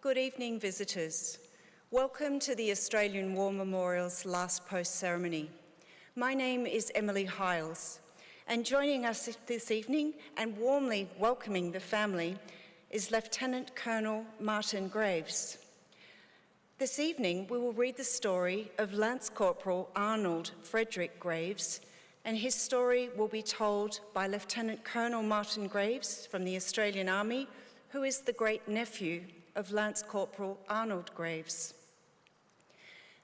Good evening, visitors. Welcome to the Australian War Memorial's last post ceremony. My name is Emily Hiles, and joining us this evening and warmly welcoming the family is Lieutenant Colonel Martin Graves. This evening, we will read the story of Lance Corporal Arnold Fredrick Graves, and his story will be told by Lieutenant Colonel Martin Graves from the Australian Army, who is the great-nephew of Lance Corporal Arnold Graves.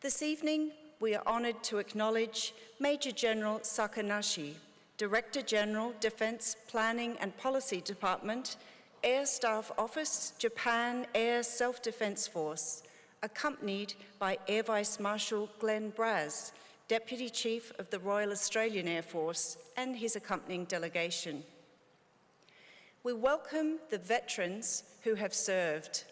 This evening, we are honoured to acknowledge Major General Sakanashi, Director General, Defence Planning and Policy Department, Air Staff Office, Japan Air Self-Defence Force, accompanied by Air Vice Marshal Glenn Braz, Deputy Chief of the Royal Australian Air Force, and his accompanying delegation. We welcome the veterans who have served,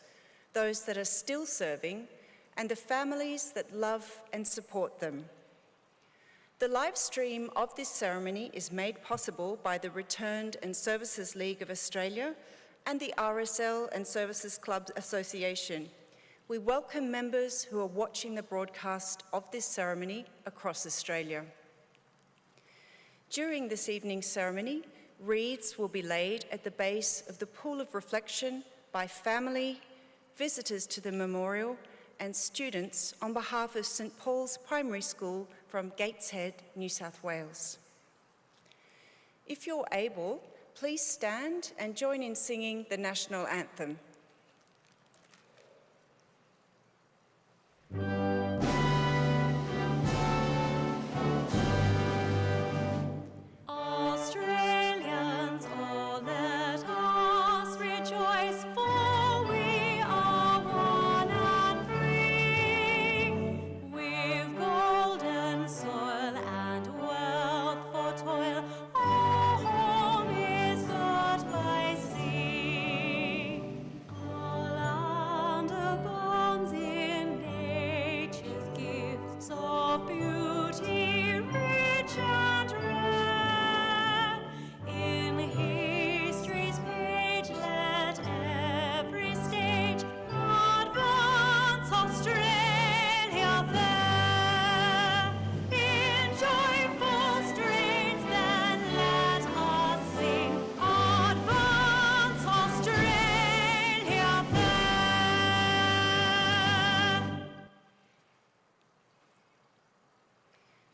those that are still serving, and the families that love and support them. The live stream of this ceremony is made possible by the Returned and Services League of Australia and the RSL and Services Club Association. We welcome members who are watching the broadcast of this ceremony across Australia. During this evening's ceremony, wreaths will be laid at the base of the pool of reflection by family, visitors to the memorial, and students on behalf of St Paul's Primary School from Gateshead, New South Wales. If you're able, please stand and join in singing the national anthem.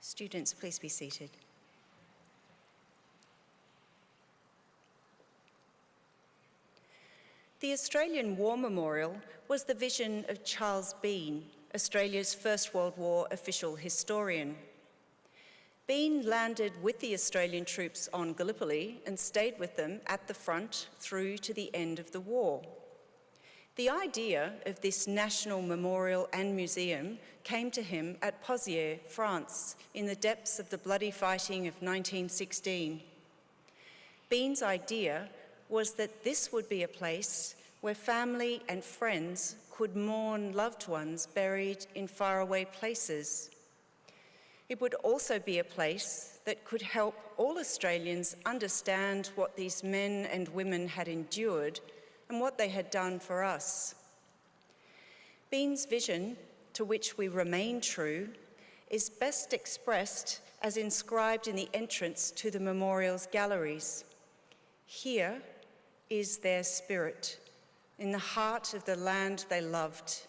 Students, please be seated. The Australian War Memorial was the vision of Charles Bean, Australia's First World War official historian. Bean landed with the Australian troops on Gallipoli and stayed with them at the front through to the end of the war. The idea of this national memorial and museum came to him at Pozières, France, in the depths of the bloody fighting of 1916. Bean's idea was that this would be a place where family and friends could mourn loved ones buried in faraway places. It would also be a place that could help all Australians understand what these men and women had endured and what they had done for us. Bean's vision, to which we remain true, is best expressed as inscribed in the entrance to the memorial's galleries. Here is their spirit, in the heart of the land they loved,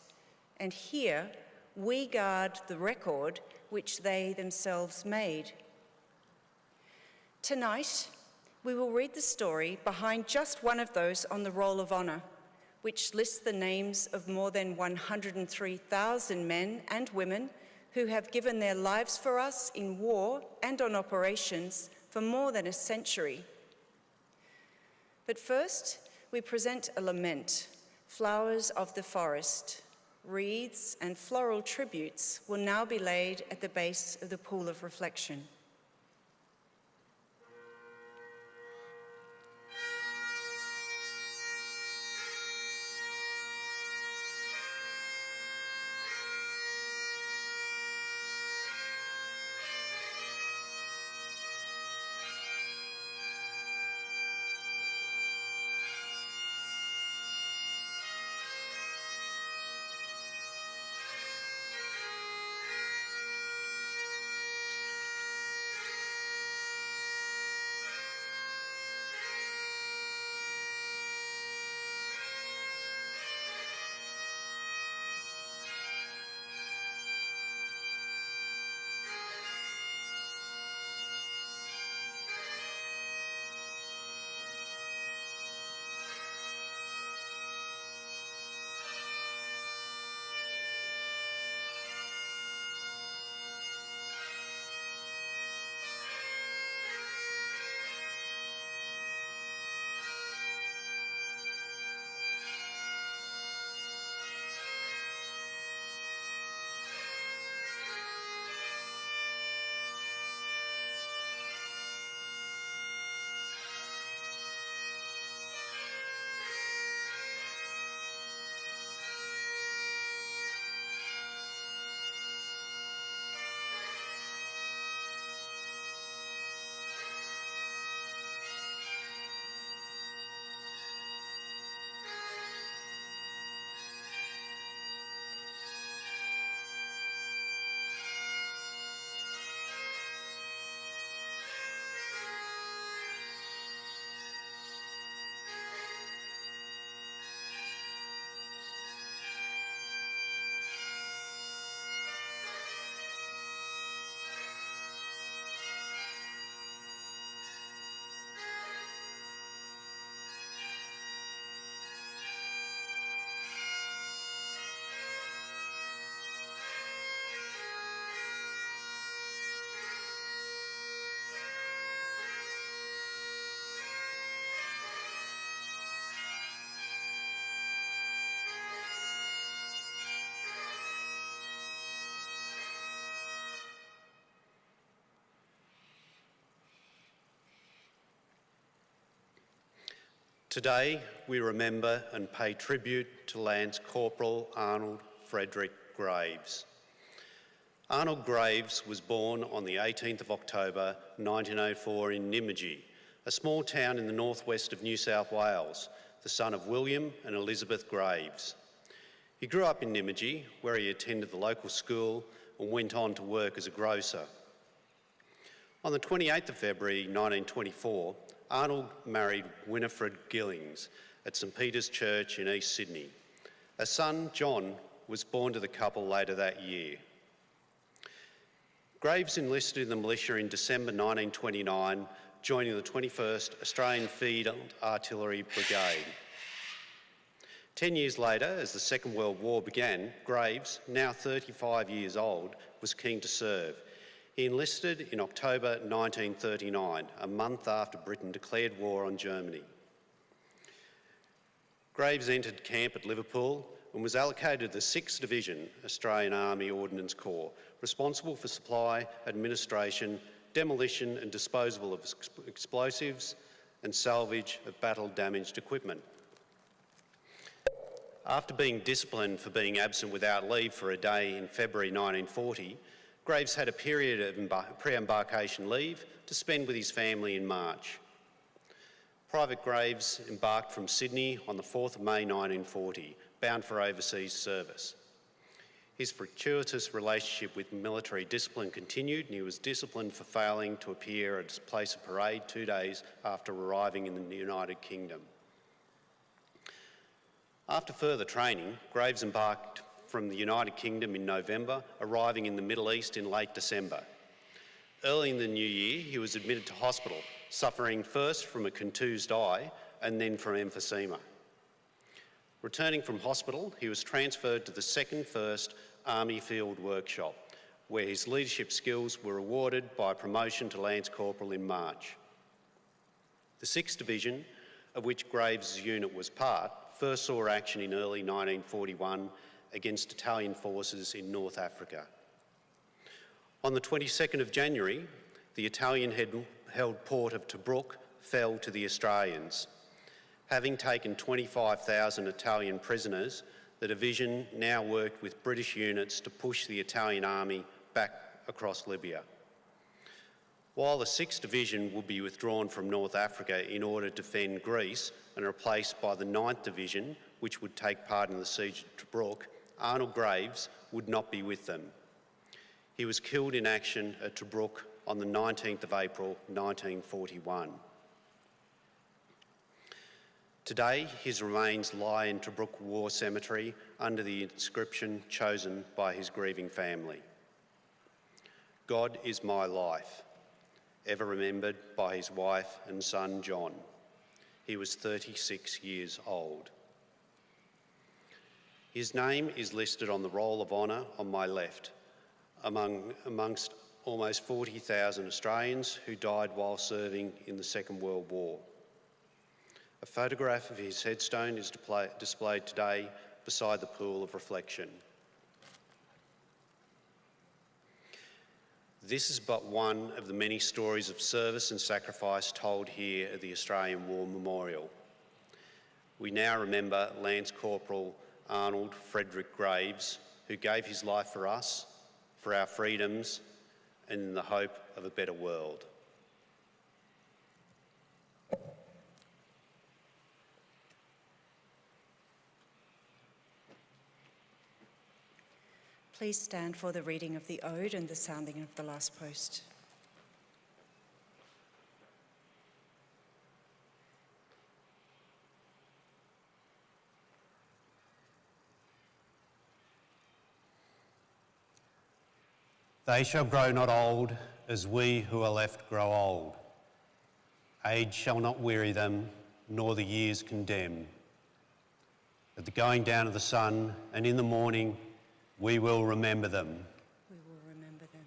and here we guard the record which they themselves made. Tonight, we will read the story behind just one of those on the Roll of Honour, which lists the names of more than 103,000 men and women who have given their lives for us in war and on operations for more than a century. But first, we present a lament, Flowers of the Forest. Wreaths and floral tributes will now be laid at the base of the pool of reflection. Today, we remember and pay tribute to Lance Corporal Arnold Fredrick Graves. Arnold Graves was born on the 18th of October 1904 in Nymagee, a small town in the northwest of New South Wales, the son of William and Elizabeth Graves. He grew up in Nymagee, where he attended the local school and went on to work as a grocer. On the 28th of February 1924, Arnold married Winifred Gillings at St Peter's Church in East Sydney. A son, John, was born to the couple later that year. Graves enlisted in the militia in December 1929, joining the 21st Australian Field Artillery Brigade. 10 years later, as the Second World War began, Graves, now 35 years old, was keen to serve. He enlisted in October 1939, a month after Britain declared war on Germany. Graves entered camp at Liverpool and was allocated the 6th Division, Australian Army Ordnance Corps, responsible for supply, administration, demolition and disposal of explosives and salvage of battle-damaged equipment. After being disciplined for being absent without leave for a day in February 1940, Graves had a period of pre-embarkation leave to spend with his family in March. Private Graves embarked from Sydney on the 4th of May 1940, bound for overseas service. His fortuitous relationship with military discipline continued, and he was disciplined for failing to appear at his place of parade 2 days after arriving in the United Kingdom. After further training, Graves embarked from the United Kingdom in November, arriving in the Middle East in late December. Early in the new year, he was admitted to hospital, suffering first from a contused eye and then from emphysema. Returning from hospital, he was transferred to the 1st Army Field Workshop, where his leadership skills were awarded by promotion to Lance Corporal in March. The 6th Division, of which Graves' unit was part, first saw action in early 1941 against Italian forces in North Africa. On the 22nd of January, the Italian-held port of Tobruk fell to the Australians. Having taken 25,000 Italian prisoners, the division now worked with British units to push the Italian army back across Libya. While the 6th Division would be withdrawn from North Africa in order to defend Greece and replaced by the 9th Division, which would take part in the siege of Tobruk, Arnold Graves would not be with them. He was killed in action at Tobruk on the 19th of April 1941. Today, his remains lie in Tobruk War Cemetery under the inscription chosen by his grieving family. God is my life, ever remembered by his wife and son John. He was 36 years old. His name is listed on the Roll of Honour on my left, amongst almost 40,000 Australians who died while serving in the Second World War. A photograph of his headstone is displayed today beside the pool of reflection. This is but one of the many stories of service and sacrifice told here at the Australian War Memorial. We now remember Lance Corporal Arnold Fredrick Graves, who gave his life for us, for our freedoms, and in the hope of a better world. Please stand for the reading of the Ode and the sounding of the last post. They shall grow not old as we who are left grow old. Age shall not weary them, nor the years condemn. At the going down of the sun and in the morning, we will remember them. We will remember them.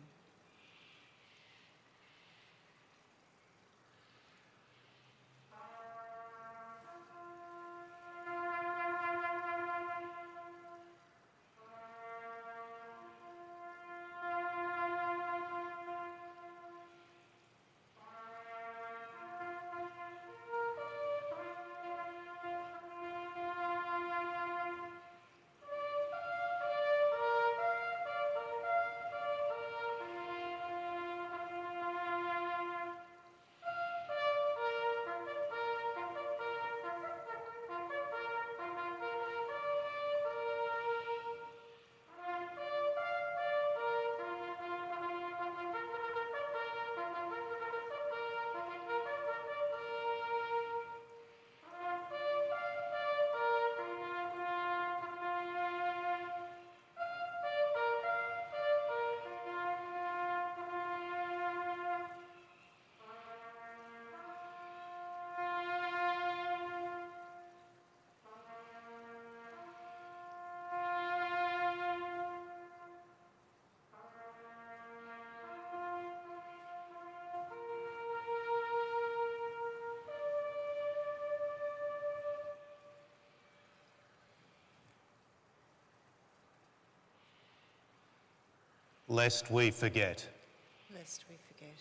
lest we forget. Lest we forget.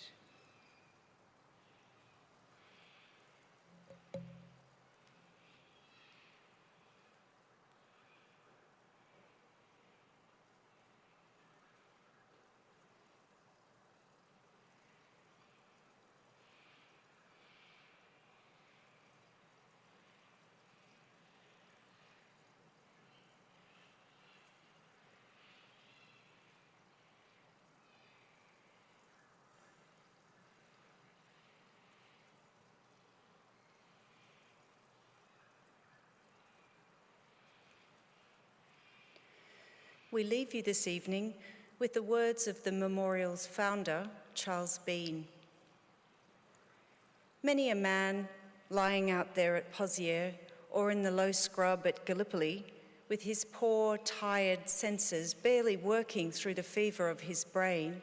We leave you this evening with the words of the memorial's founder, Charles Bean. Many a man lying out there at Pozières or in the low scrub at Gallipoli, with his poor, tired senses barely working through the fever of his brain,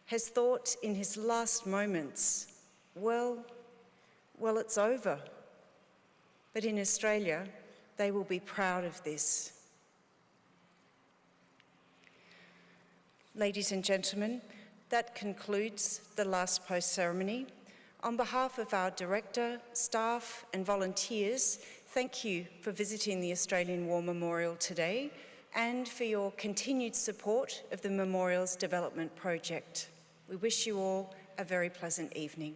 has thought in his last moments, well, it's over. But in Australia, they will be proud of this. Ladies and gentlemen, that concludes the last post ceremony. On behalf of our director, staff and volunteers, thank you for visiting the Australian War Memorial today and for your continued support of the Memorial's development project. We wish you all a very pleasant evening.